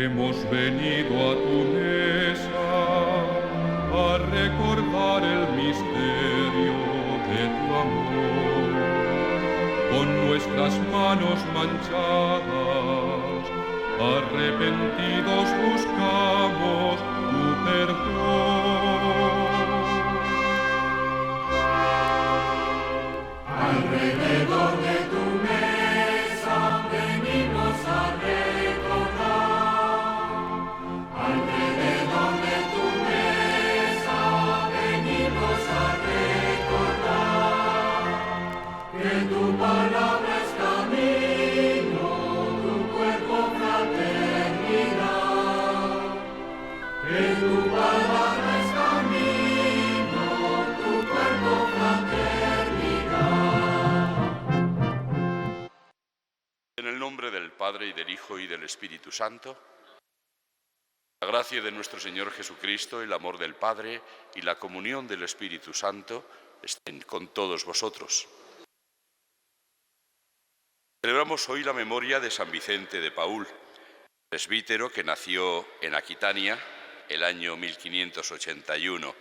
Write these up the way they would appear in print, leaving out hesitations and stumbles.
Hemos venido a tu mesa a recordar el misterio de tu amor. Con nuestras manos manchadas, arrepentidos buscamos tu perdón. Alrededor de tu mesa venimos a recordar. Alrededor de tu mesa venimos a recordar que tu palabra es camino, tu cuerpo fraternidad. Que tu palabra es camino, tu cuerpo fraternidad. En el nombre del Padre, y del Hijo, y del Espíritu Santo, la gracia de nuestro Señor Jesucristo, el amor del Padre y la comunión del Espíritu Santo estén con todos vosotros. Celebramos hoy la memoria de San Vicente de Paúl, presbítero que nació en Aquitania el año 1581.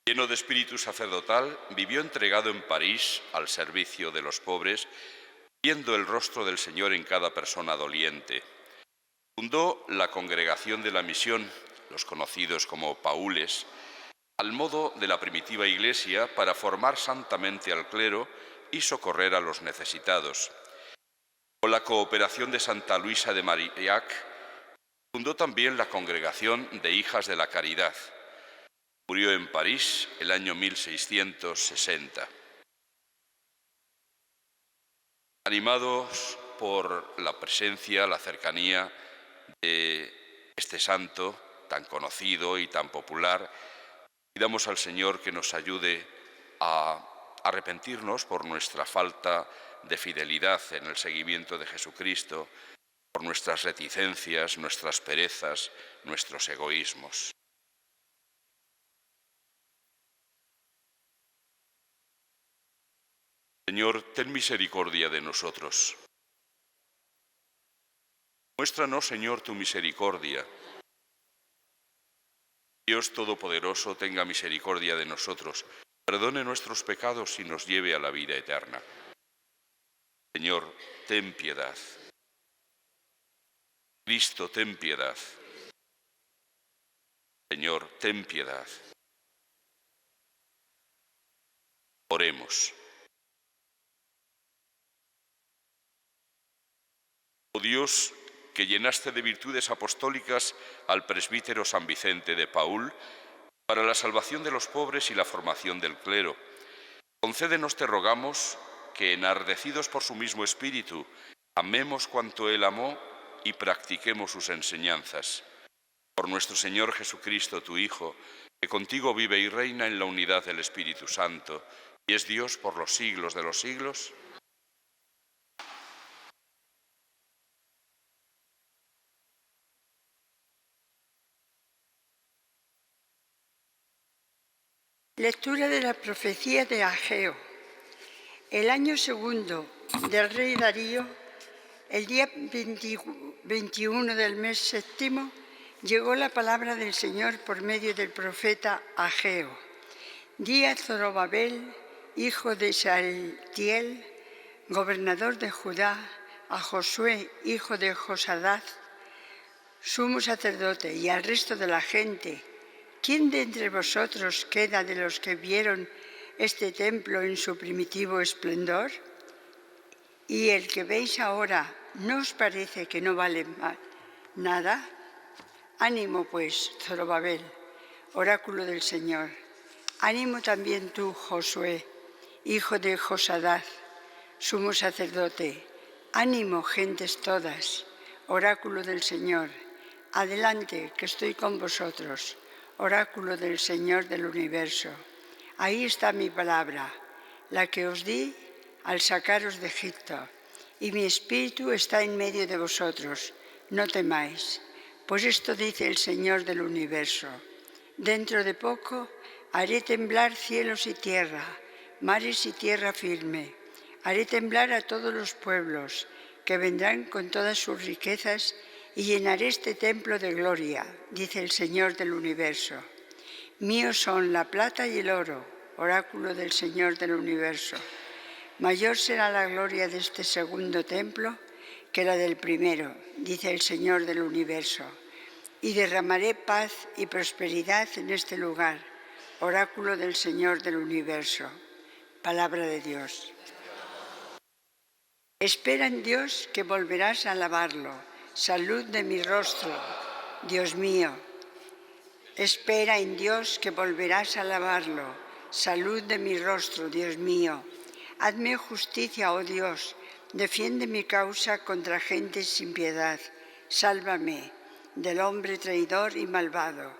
Lleno de espíritu sacerdotal, vivió entregado en París al servicio de los pobres, viendo el rostro del Señor en cada persona doliente. Fundó la Congregación de la Misión, los conocidos como paules, al modo de la primitiva Iglesia, para formar santamente al clero y socorrer a los necesitados. Con la cooperación de Santa Luisa de Marillac, fundó también la Congregación de Hijas de la Caridad. Murió en París el año 1660. Animados por la presencia, la cercanía de este santo tan conocido y tan popular, pidamos al Señor que nos ayude a arrepentirnos por nuestra falta de fidelidad en el seguimiento de Jesucristo, por nuestras reticencias, nuestras perezas, nuestros egoísmos. Señor, ten misericordia de nosotros. Muéstranos, Señor, tu misericordia. Dios Todopoderoso, tenga misericordia de nosotros, perdone nuestros pecados y nos lleve a la vida eterna. Señor, ten piedad. Cristo, ten piedad. Señor, ten piedad. Oremos. Oh Dios, que llenaste de virtudes apostólicas al presbítero San Vicente de Paúl, para la salvación de los pobres y la formación del clero, concédenos, te rogamos, que enardecidos por su mismo espíritu, amemos cuanto él amó y practiquemos sus enseñanzas. Por nuestro Señor Jesucristo, tu Hijo, que contigo vive y reina en la unidad del Espíritu Santo, y es Dios por los siglos de los siglos. Lectura de la profecía de Ageo. El año segundo del rey Darío, el día 21 del mes séptimo, llegó la palabra del Señor por medio del profeta Ageo. Di a Zorobabel, hijo de Saltiel, gobernador de Judá, a Josué, hijo de Josadaz, sumo sacerdote, y al resto de la gente: ¿quién de entre vosotros queda de los que vieron este templo en su primitivo esplendor? ¿Y el que veis ahora no os parece que no vale nada? Ánimo pues, Zorobabel, oráculo del Señor. Ánimo también tú, Josué, hijo de Josadaz, sumo sacerdote. Ánimo, gentes todas, oráculo del Señor. Adelante, que estoy con vosotros, oráculo del Señor del universo. Ahí está mi palabra, la que os di al sacaros de Egipto, y mi espíritu está en medio de vosotros. No temáis, pues esto dice el Señor del universo: dentro de poco haré temblar cielos y tierra, mares y tierra firme. Haré temblar a todos los pueblos, que vendrán con todas sus riquezas y llenaré este templo de gloria, dice el Señor del universo. Míos son la plata y el oro, oráculo del Señor del universo. Mayor será la gloria de este segundo templo que la del primero, dice el Señor del universo. Y derramaré paz y prosperidad en este lugar, oráculo del Señor del universo. Palabra de Dios. Espera en Dios que volverás a alabarlo. Salud de mi rostro, Dios mío. Espera en Dios que volverás a alabarlo. Salud de mi rostro, Dios mío. Hazme justicia, oh Dios. Defiende mi causa contra gente sin piedad. Sálvame del hombre traidor y malvado.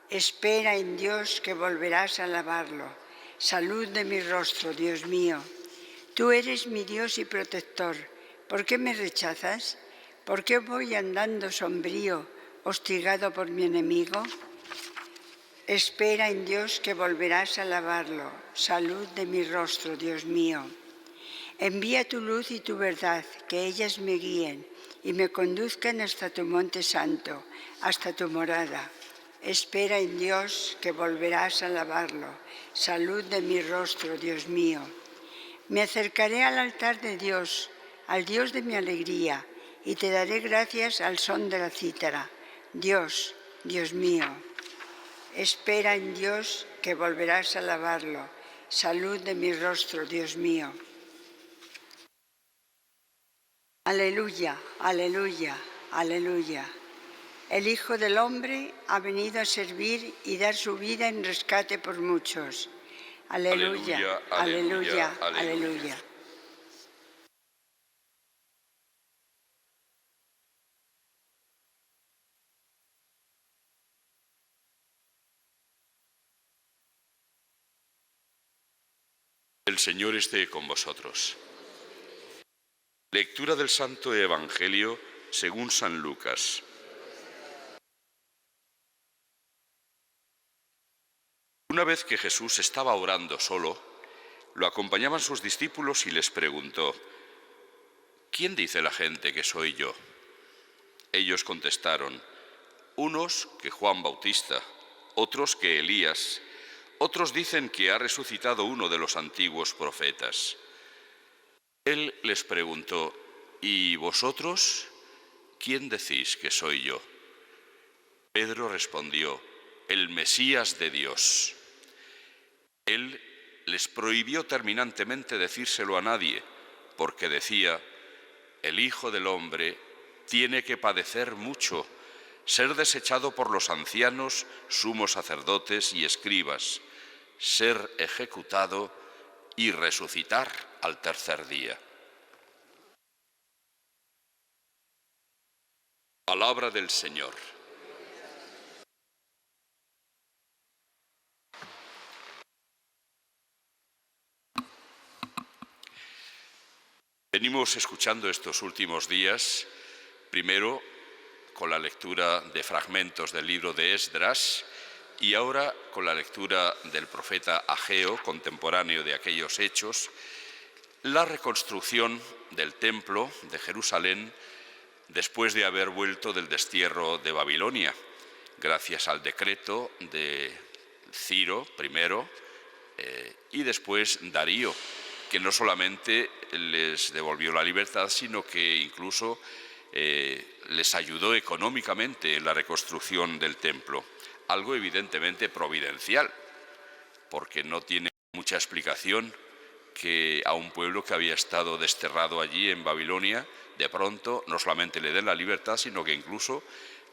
Espera en Dios que volverás a alabarlo. Salud de mi rostro, Dios mío. Tú eres mi Dios y protector. ¿Por qué me rechazas? ¿Por qué voy andando sombrío, hostigado por mi enemigo? Espera en Dios que volverás a alabarlo. Salud de mi rostro, Dios mío. Envía tu luz y tu verdad, que ellas me guíen y me conduzcan hasta tu monte santo, hasta tu morada. Espera en Dios que volverás a alabarlo. Salud de mi rostro, Dios mío. Me acercaré al altar de Dios, al Dios de mi alegría, y te daré gracias al son de la cítara. Dios, Dios mío. Espera en Dios que volverás a alabarlo. Salud de mi rostro, Dios mío. Aleluya, aleluya, aleluya. El Hijo del Hombre ha venido a servir y dar su vida en rescate por muchos. Aleluya, aleluya, aleluya, aleluya. El Señor esté con vosotros. Lectura del Santo Evangelio según San Lucas. Una vez que Jesús estaba orando solo, lo acompañaban sus discípulos y les preguntó: ¿Quién dice la gente que soy yo? Ellos contestaron: unos que Juan Bautista, otros que Elías, otros dicen que ha resucitado uno de los antiguos profetas. Él les preguntó: ¿y vosotros? ¿Quién decís que soy yo? Pedro respondió: el Mesías de Dios. Él les prohibió terminantemente decírselo a nadie, porque decía: el Hijo del Hombre tiene que padecer mucho, ser desechado por los ancianos, sumos sacerdotes y escribas, ser ejecutado y resucitar al tercer día. Palabra del Señor. Venimos escuchando estos últimos días, primero con la lectura de fragmentos del libro de Esdras y ahora con la lectura del profeta Ageo, contemporáneo de aquellos hechos, la reconstrucción del templo de Jerusalén después de haber vuelto del destierro de Babilonia, gracias al decreto de Ciro primero y después Darío, que no solamente les devolvió la libertad, sino que incluso les ayudó económicamente en la reconstrucción del templo. Algo evidentemente providencial, porque no tiene mucha explicación que a un pueblo que había estado desterrado allí en Babilonia, de pronto no solamente le den la libertad, sino que incluso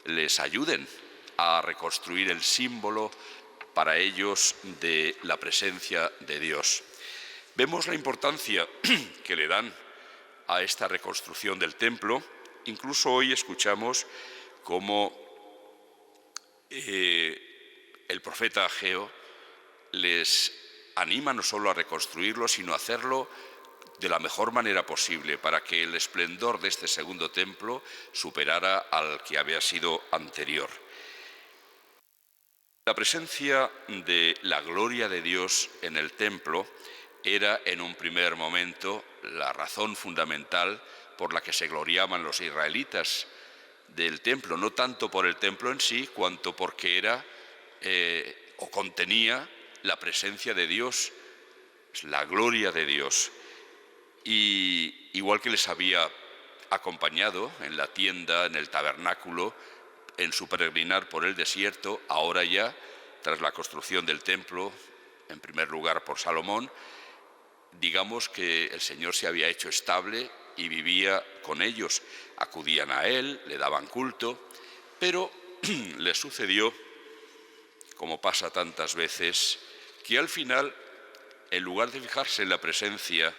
les ayuden a reconstruir el símbolo para ellos de la presencia de Dios. Vemos la importancia que le dan a esta reconstrucción del templo. Incluso hoy escuchamos cómo el profeta Ageo les anima no solo a reconstruirlo, sino a hacerlo de la mejor manera posible para que el esplendor de este segundo templo superara al que había sido anterior. La presencia de la gloria de Dios en el templo era en un primer momento la razón fundamental por la que se gloriaban los israelitas. del templo, no tanto por el templo en sí, cuanto porque era o contenía la presencia de Dios, la gloria de Dios. Y igual que les había acompañado en la tienda, en el tabernáculo, en su peregrinar por el desierto, ahora ya, tras la construcción del templo, en primer lugar por Salomón, digamos que el Señor se había hecho estable y vivía con ellos. Acudían a Él, le daban culto, pero le sucedió, como pasa tantas veces, que al final, en lugar de fijarse en la presencia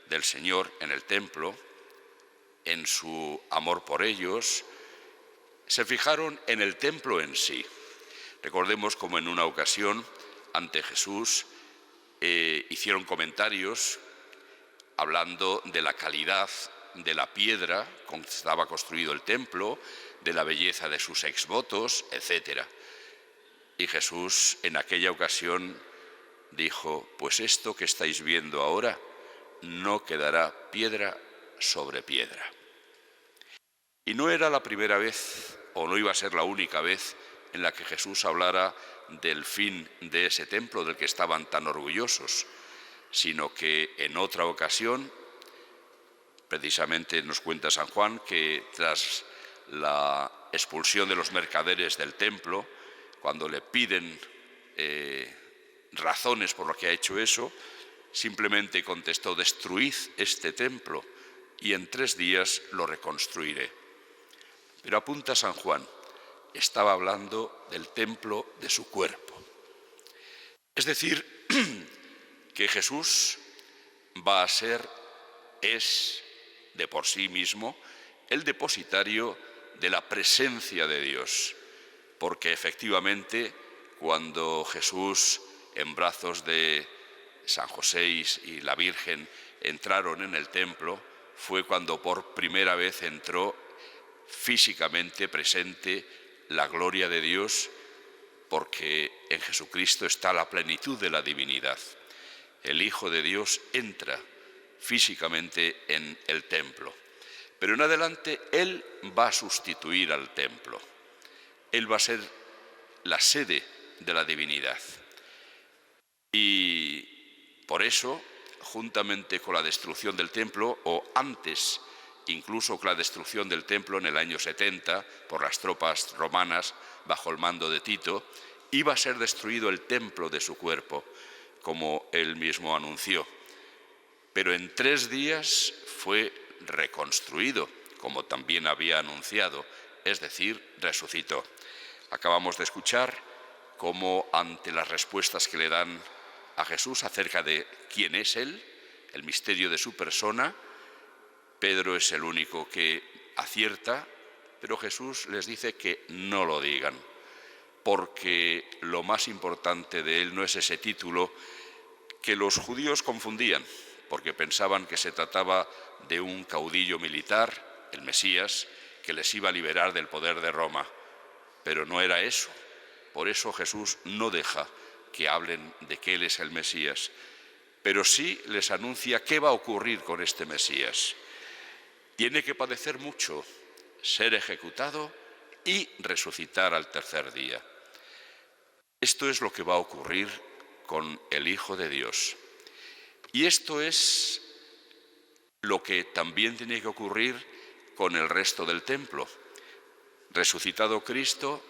del Señor en el templo, en su amor por ellos, se fijaron en el templo en sí. Recordemos como en una ocasión, ante Jesús, hicieron comentarios hablando de la calidad de la piedra con que estaba construido el templo, de la belleza de sus exvotos, etc. Y Jesús en aquella ocasión dijo: pues esto que estáis viendo ahora no quedará piedra sobre piedra. Y no era la primera vez, o no iba a ser la única vez, en la que Jesús hablara del fin de ese templo del que estaban tan orgullosos, sino que en otra ocasión, precisamente nos cuenta San Juan, que tras la expulsión de los mercaderes del templo, cuando le piden razones por lo que ha hecho eso, simplemente contestó: destruid este templo y en 3 días lo reconstruiré. Pero apunta San Juan, estaba hablando del templo de su cuerpo. Es decir, que Jesús va a ser, es de por sí mismo, el depositario de la presencia de Dios, porque efectivamente cuando Jesús, en brazos de San José y la Virgen, entraron en el templo, fue cuando por primera vez entró físicamente presente la gloria de Dios, porque en Jesucristo está la plenitud de la divinidad. El Hijo de Dios entra físicamente en el templo, pero en adelante Él va a sustituir al templo. Él va a ser la sede de la divinidad. Y por eso, juntamente con la destrucción del templo, o antes incluso con la destrucción del templo en el año 70 por las tropas romanas bajo el mando de Tito, iba a ser destruido el templo de su cuerpo, como él mismo anunció. Pero en 3 días fue reconstruido, como también había anunciado, es decir, resucitó. Acabamos de escuchar cómo ante las respuestas que le dan a Jesús acerca de quién es Él, el misterio de su persona, Pedro es el único que acierta, pero Jesús les dice que no lo digan, porque lo más importante de él no es ese título que los judíos confundían, porque pensaban que se trataba de un caudillo militar, el Mesías, que les iba a liberar del poder de Roma, pero no era eso. Por eso Jesús no deja que hablen de que Él es el Mesías, pero sí les anuncia qué va a ocurrir con este Mesías. Tiene que padecer mucho, ser ejecutado y resucitar al 3er día. Esto es lo que va a ocurrir con el Hijo de Dios. Y esto es lo que también tiene que ocurrir con el resto del templo. Resucitado Cristo,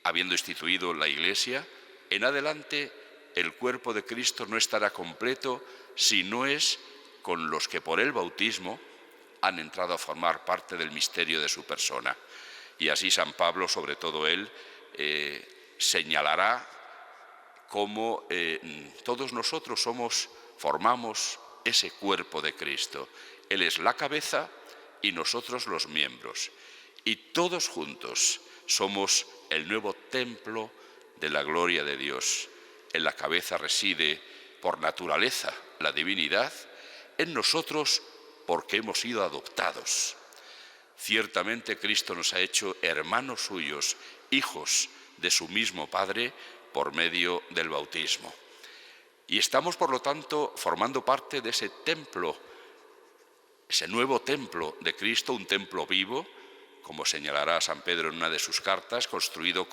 habiendo instituido la Iglesia, en adelante el cuerpo de Cristo no estará completo si no es con los que por el bautismo han entrado a formar parte del misterio de su persona. Y así San Pablo, sobre todo él, señalará cómo todos nosotros formamos ese cuerpo de Cristo. Él es la cabeza y nosotros los miembros. Y todos juntos somos el nuevo templo de la gloria de Dios. En la cabeza reside por naturaleza la divinidad, en nosotros porque hemos sido adoptados. Ciertamente Cristo nos ha hecho hermanos suyos, hijos de su mismo Padre, por medio del bautismo. Y estamos, por lo tanto, formando parte de ese templo, ese nuevo templo de Cristo, un templo vivo, como señalará San Pedro en una de sus cartas, construido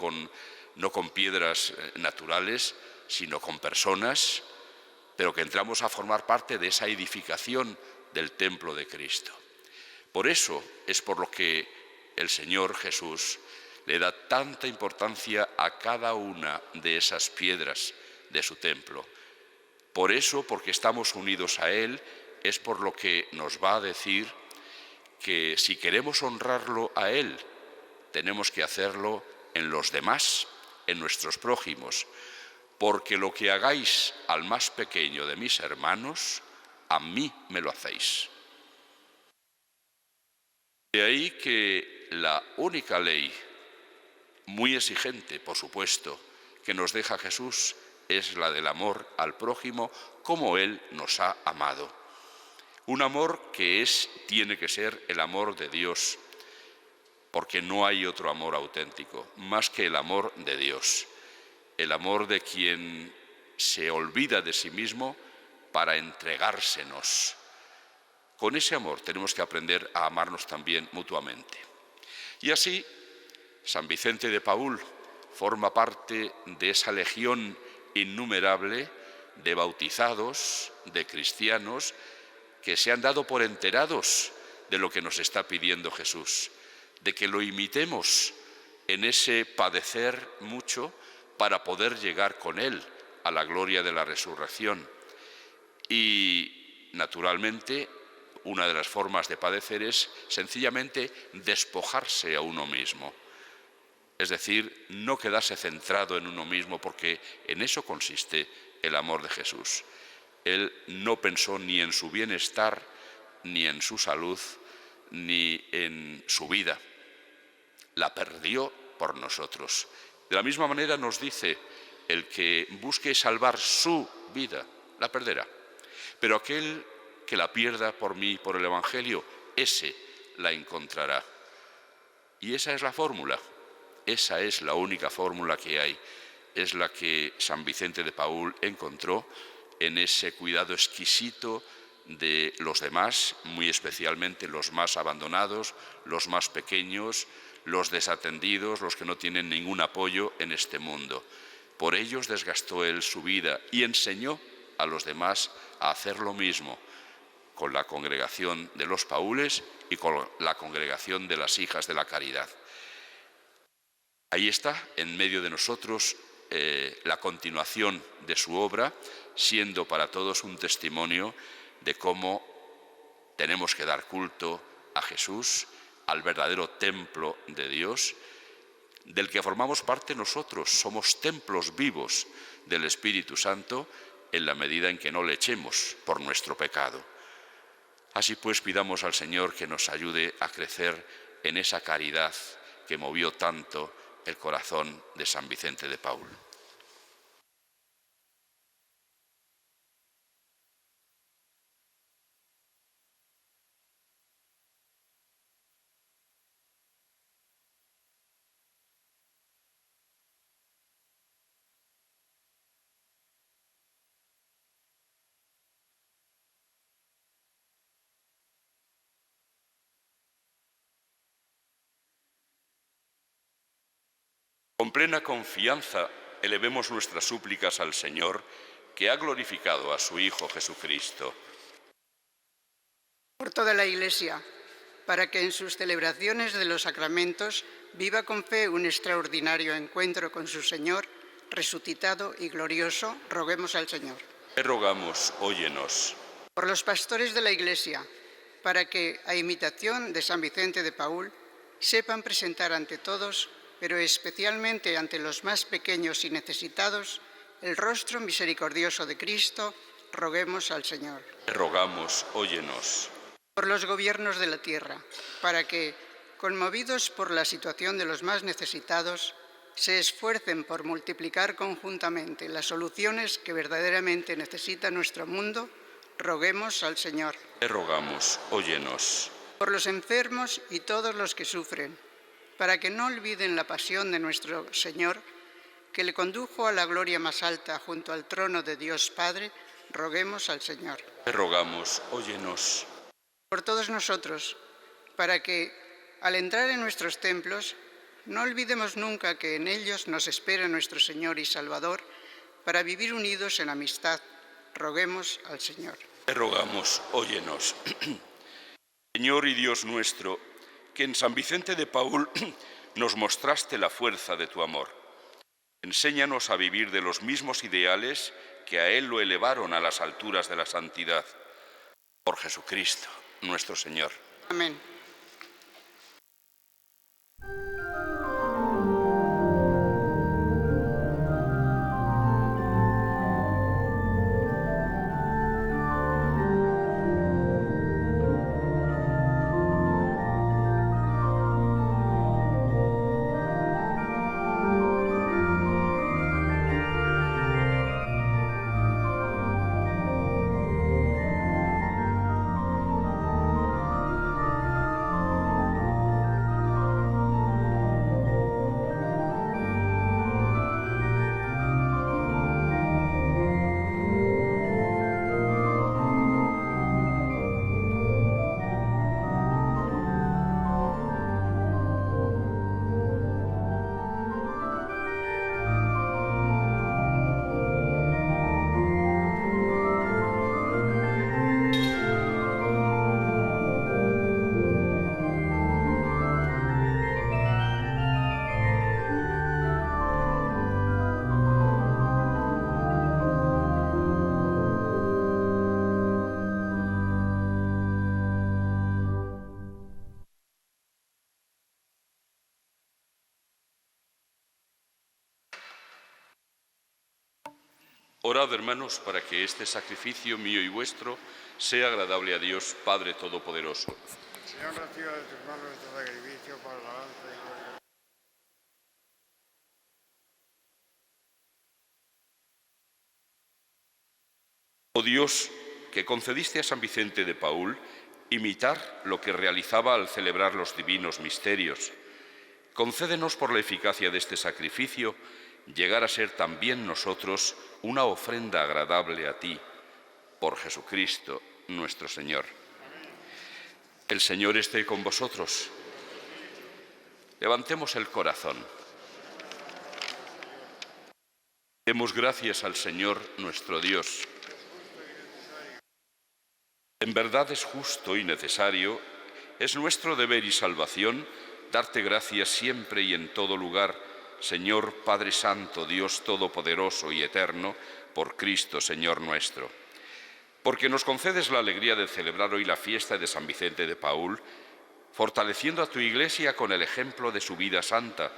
no con piedras naturales, sino con personas, pero que entramos a formar parte de esa edificación del templo de Cristo. Por eso es por lo que el Señor Jesús le da tanta importancia a cada una de esas piedras de su templo. Por eso, porque estamos unidos a Él, es por lo que nos va a decir que si queremos honrarlo a Él, tenemos que hacerlo en los demás, en nuestros prójimos, porque lo que hagáis al más pequeño de mis hermanos, a mí me lo hacéis. De ahí que la única ley, muy exigente, por supuesto, que nos deja Jesús es la del amor al prójimo como Él nos ha amado. Un amor que tiene que ser el amor de Dios, porque no hay otro amor auténtico, más que el amor de Dios, el amor de quien se olvida de sí mismo para entregársenos. Con ese amor tenemos que aprender a amarnos también mutuamente. Y así, San Vicente de Paúl forma parte de esa legión innumerable de bautizados, de cristianos, que se han dado por enterados de lo que nos está pidiendo Jesús, de que lo imitemos en ese padecer mucho para poder llegar con Él a la gloria de la resurrección. Y, naturalmente, una de las formas de padecer es sencillamente despojarse a uno mismo. Es decir, no quedarse centrado en uno mismo, porque en eso consiste el amor de Jesús. Él no pensó ni en su bienestar, ni en su salud, ni en su vida. La perdió por nosotros. De la misma manera nos dice, el que busque salvar su vida, la perderá. Pero aquel que la pierda por mí, por el Evangelio, ese la encontrará. Y esa es la fórmula. Esa es la única fórmula que hay. Es la que San Vicente de Paúl encontró en ese cuidado exquisito de los demás, muy especialmente los más abandonados, los más pequeños, los desatendidos, los que no tienen ningún apoyo en este mundo. Por ellos desgastó él su vida y enseñó a los demás a hacer lo mismo con la congregación de los Paules y con la congregación de las Hijas de la Caridad. Ahí está, en medio de nosotros, la continuación de su obra, siendo para todos un testimonio de cómo tenemos que dar culto a Jesús, al verdadero templo de Dios, del que formamos parte nosotros. Somos templos vivos del Espíritu Santo en la medida en que no le echemos por nuestro pecado. Así pues, pidamos al Señor que nos ayude a crecer en esa caridad que movió tanto el corazón de San Vicente de Paúl. Con plena confianza elevemos nuestras súplicas al Señor, que ha glorificado a su Hijo Jesucristo. Por toda la Iglesia, para que en sus celebraciones de los sacramentos viva con fe un extraordinario encuentro con su Señor, resucitado y glorioso, roguemos al Señor. Te rogamos, óyenos. Por los pastores de la Iglesia, para que, a imitación de San Vicente de Paúl, sepan presentar ante todos, pero especialmente ante los más pequeños y necesitados, el rostro misericordioso de Cristo, roguemos al Señor. Te rogamos, óyenos. Por los gobiernos de la tierra, para que, conmovidos por la situación de los más necesitados, se esfuercen por multiplicar conjuntamente las soluciones que verdaderamente necesita nuestro mundo, roguemos al Señor. Te rogamos, óyenos. Por los enfermos y todos los que sufren, para que no olviden la pasión de nuestro Señor, que le condujo a la gloria más alta junto al trono de Dios Padre, roguemos al Señor. Te rogamos, óyenos. Por todos nosotros, para que, Al entrar en nuestros templos, no olvidemos nunca que en ellos nos espera nuestro Señor y Salvador para vivir unidos en amistad. Roguemos al Señor. Te rogamos, óyenos. Señor y Dios nuestro, que en San Vicente de Paúl nos mostraste la fuerza de tu amor. Enséñanos a vivir de los mismos ideales que a él lo elevaron a las alturas de la santidad. Por Jesucristo, nuestro Señor. Amén. Orad, hermanos, para que este sacrificio mío y vuestro sea agradable a Dios, Padre Todopoderoso. Señor, reciba de tus manos este sacrificio para la alabanza y gloria. Oh Dios, que concediste a San Vicente de Paúl imitar lo que realizaba al celebrar los divinos misterios, concédenos por la eficacia de este sacrificio llegar a ser también nosotros una ofrenda agradable a ti, por Jesucristo nuestro Señor. El Señor esté con vosotros. Levantemos el corazón. Demos gracias al Señor nuestro Dios. En verdad es justo y necesario, es nuestro deber y salvación darte gracias siempre y en todo lugar, Señor Padre Santo, Dios Todopoderoso y Eterno, por Cristo, Señor nuestro. Porque nos concedes la alegría de celebrar hoy la fiesta de San Vicente de Paúl, fortaleciendo a tu Iglesia con el ejemplo de su vida santa,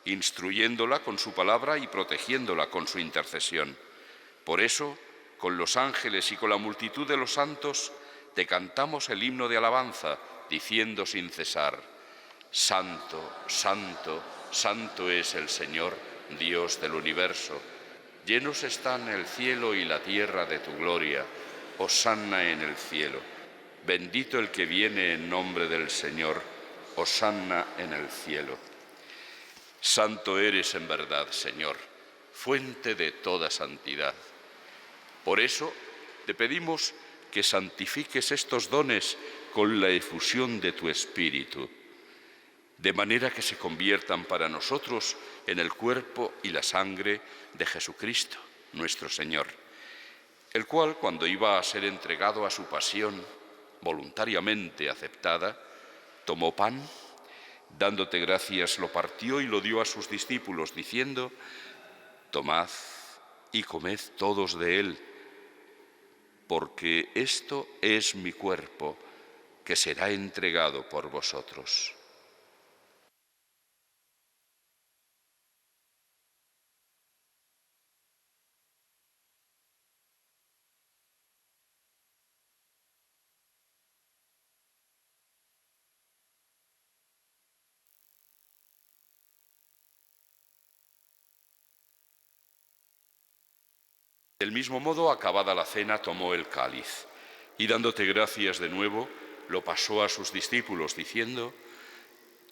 instruyéndola con su palabra y protegiéndola con su intercesión. Por eso, con los ángeles y con la multitud de los santos, te cantamos el himno de alabanza, diciendo sin cesar: Santo, Santo, Santo es el Señor, Dios del universo. Llenos están el cielo y la tierra de tu gloria. Hosanna en el cielo. Bendito el que viene en nombre del Señor. Hosanna en el cielo. Santo eres en verdad, Señor, fuente de toda santidad. Por eso te pedimos que santifiques estos dones con la efusión de tu Espíritu, de manera que se conviertan para nosotros en el cuerpo y la sangre de Jesucristo, nuestro Señor, el cual, cuando iba a ser entregado a su pasión, voluntariamente aceptada, tomó pan, dándote gracias, lo partió y lo dio a sus discípulos, diciendo: Tomad y comed todos de él, porque esto es mi cuerpo, que será entregado por vosotros. Del mismo modo, acabada la cena, tomó el cáliz y, dándote gracias de nuevo, lo pasó a sus discípulos, diciendo: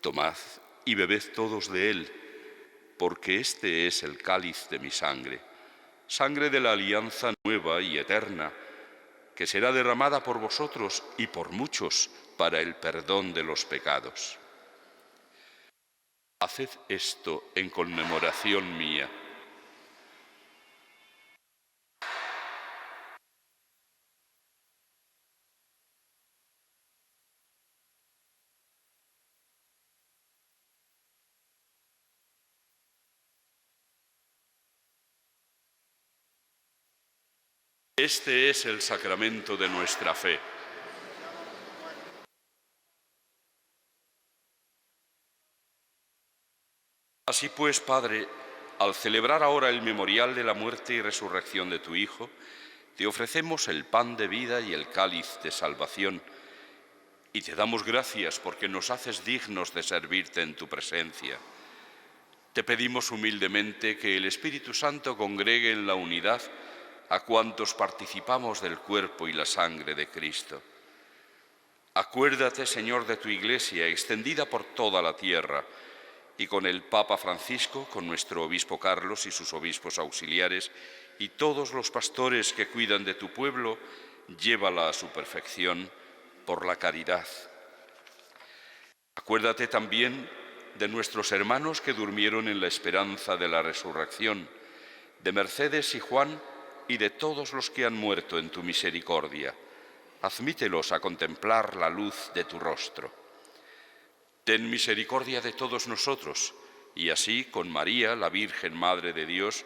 Tomad y bebed todos de él, porque este es el cáliz de mi sangre, sangre de la alianza nueva y eterna, que será derramada por vosotros y por muchos para el perdón de los pecados. Haced esto en conmemoración mía. Este es el sacramento de nuestra fe. Así pues, Padre, al celebrar ahora el memorial de la muerte y resurrección de tu Hijo, te ofrecemos el pan de vida y el cáliz de salvación, y te damos gracias porque nos haces dignos de servirte en tu presencia. Te pedimos humildemente que el Espíritu Santo congregue en la unidad a cuantos participamos del cuerpo y la sangre de Cristo. Acuérdate, Señor, de tu Iglesia, extendida por toda la tierra, y con el Papa Francisco, con nuestro obispo Carlos y sus obispos auxiliares, y todos los pastores que cuidan de tu pueblo, llévala a su perfección por la caridad. Acuérdate también de nuestros hermanos que durmieron en la esperanza de la resurrección, de Mercedes y Juan, y de todos los que han muerto en tu misericordia. Admítelos a contemplar la luz de tu rostro. Ten misericordia de todos nosotros, y así con María, la Virgen Madre de Dios,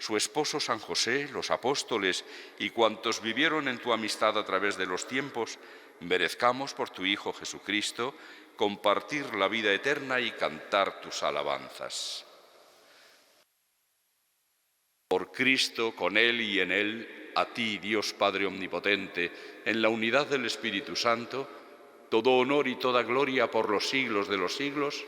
su esposo San José, los apóstoles y cuantos vivieron en tu amistad a través de los tiempos, merezcamos por tu Hijo Jesucristo compartir la vida eterna y cantar tus alabanzas. Por Cristo, con Él y en Él, a ti, Dios Padre Omnipotente, en la unidad del Espíritu Santo, todo honor y toda gloria por los siglos de los siglos.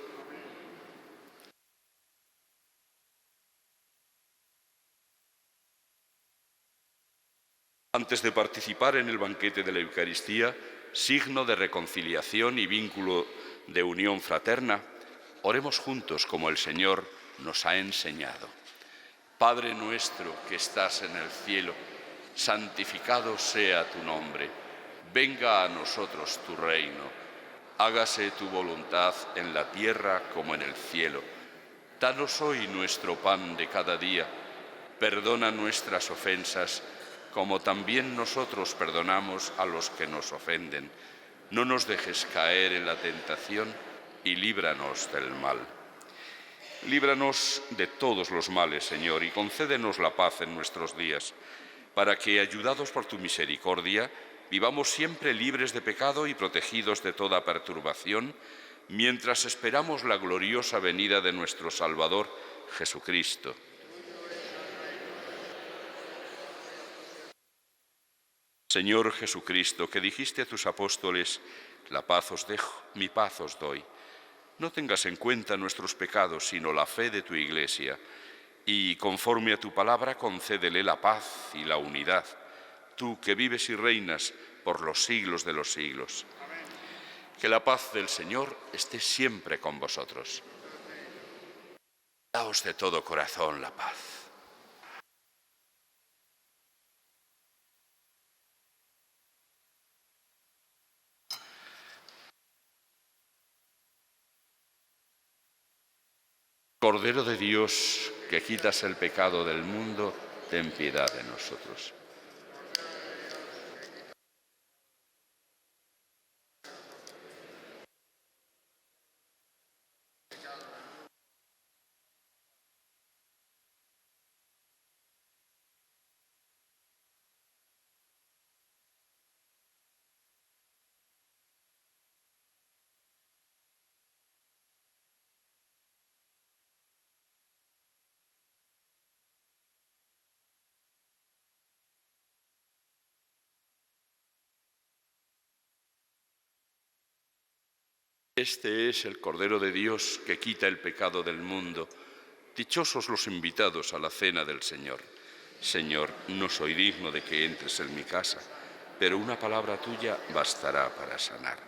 Antes de participar en el banquete de la Eucaristía, signo de reconciliación y vínculo de unión fraterna, oremos juntos como el Señor nos ha enseñado. Padre nuestro que estás en el cielo, santificado sea tu nombre. Venga a nosotros tu reino. Hágase tu voluntad en la tierra como en el cielo. Danos hoy nuestro pan de cada día. Perdona nuestras ofensas, como también nosotros perdonamos a los que nos ofenden. No nos dejes caer en la tentación y líbranos del mal. Líbranos de todos los males, Señor, y concédenos la paz en nuestros días, para que, ayudados por tu misericordia, vivamos siempre libres de pecado y protegidos de toda perturbación, mientras esperamos la gloriosa venida de nuestro Salvador, Jesucristo. Señor Jesucristo, que dijiste a tus apóstoles, la paz os dejo, mi paz os doy. No tengas en cuenta nuestros pecados, sino la fe de tu Iglesia, y conforme a tu palabra concédele la paz y la unidad, tú que vives y reinas por los siglos de los siglos. Amén. Que la paz del Señor esté siempre con vosotros. Daos de todo corazón la paz. Cordero de Dios, que quitas el pecado del mundo, ten piedad de nosotros. Este es el Cordero de Dios que quita el pecado del mundo. Dichosos los invitados a la cena del Señor. Señor, no soy digno de que entres en mi casa, pero una palabra tuya bastará para sanarme.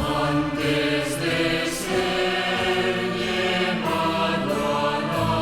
Antes de ser llamado a la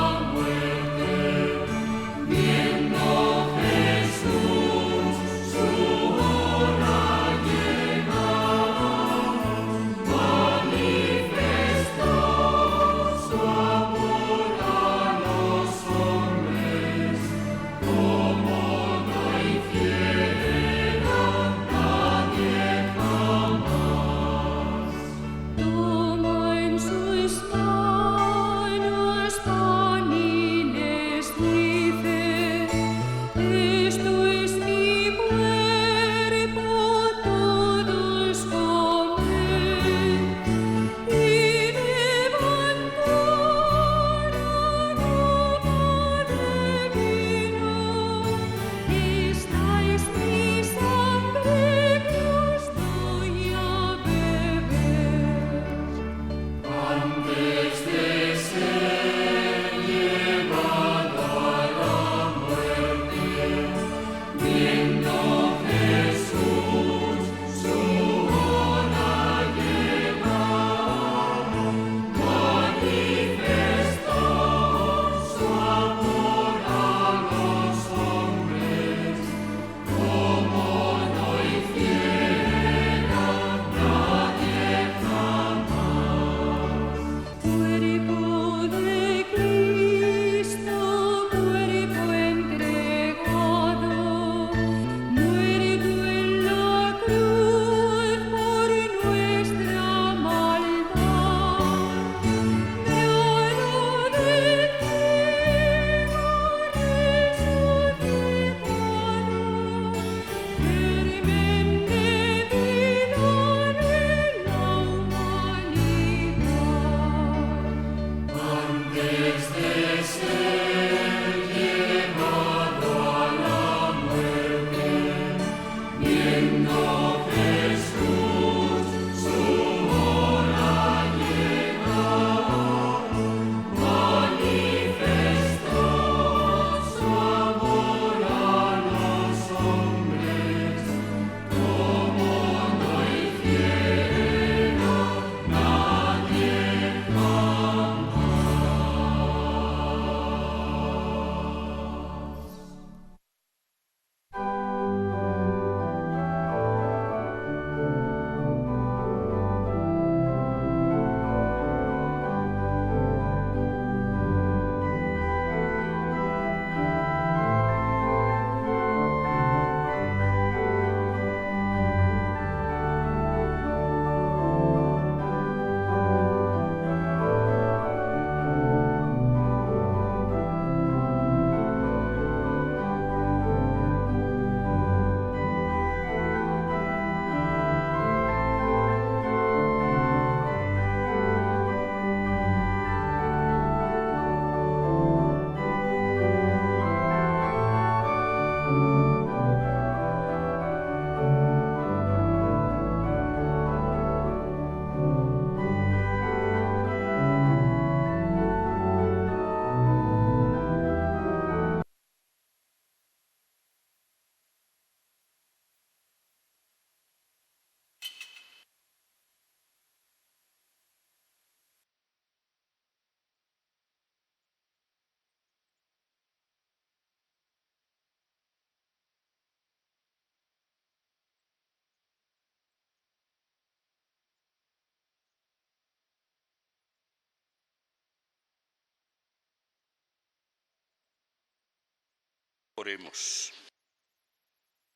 Oremos.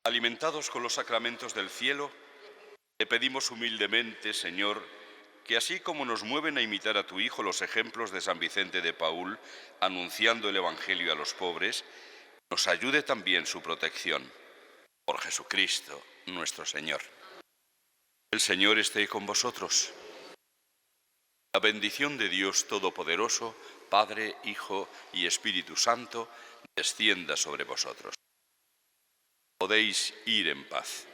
Alimentados con los sacramentos del cielo, te pedimos humildemente, Señor, que así como nos mueven a imitar a tu Hijo los ejemplos de San Vicente de Paúl, anunciando el Evangelio a los pobres, nos ayude también su protección. Por Jesucristo, nuestro Señor. El Señor esté con vosotros. La bendición de Dios Todopoderoso, Padre, Hijo y Espíritu Santo, descienda sobre vosotros. Podéis ir en paz.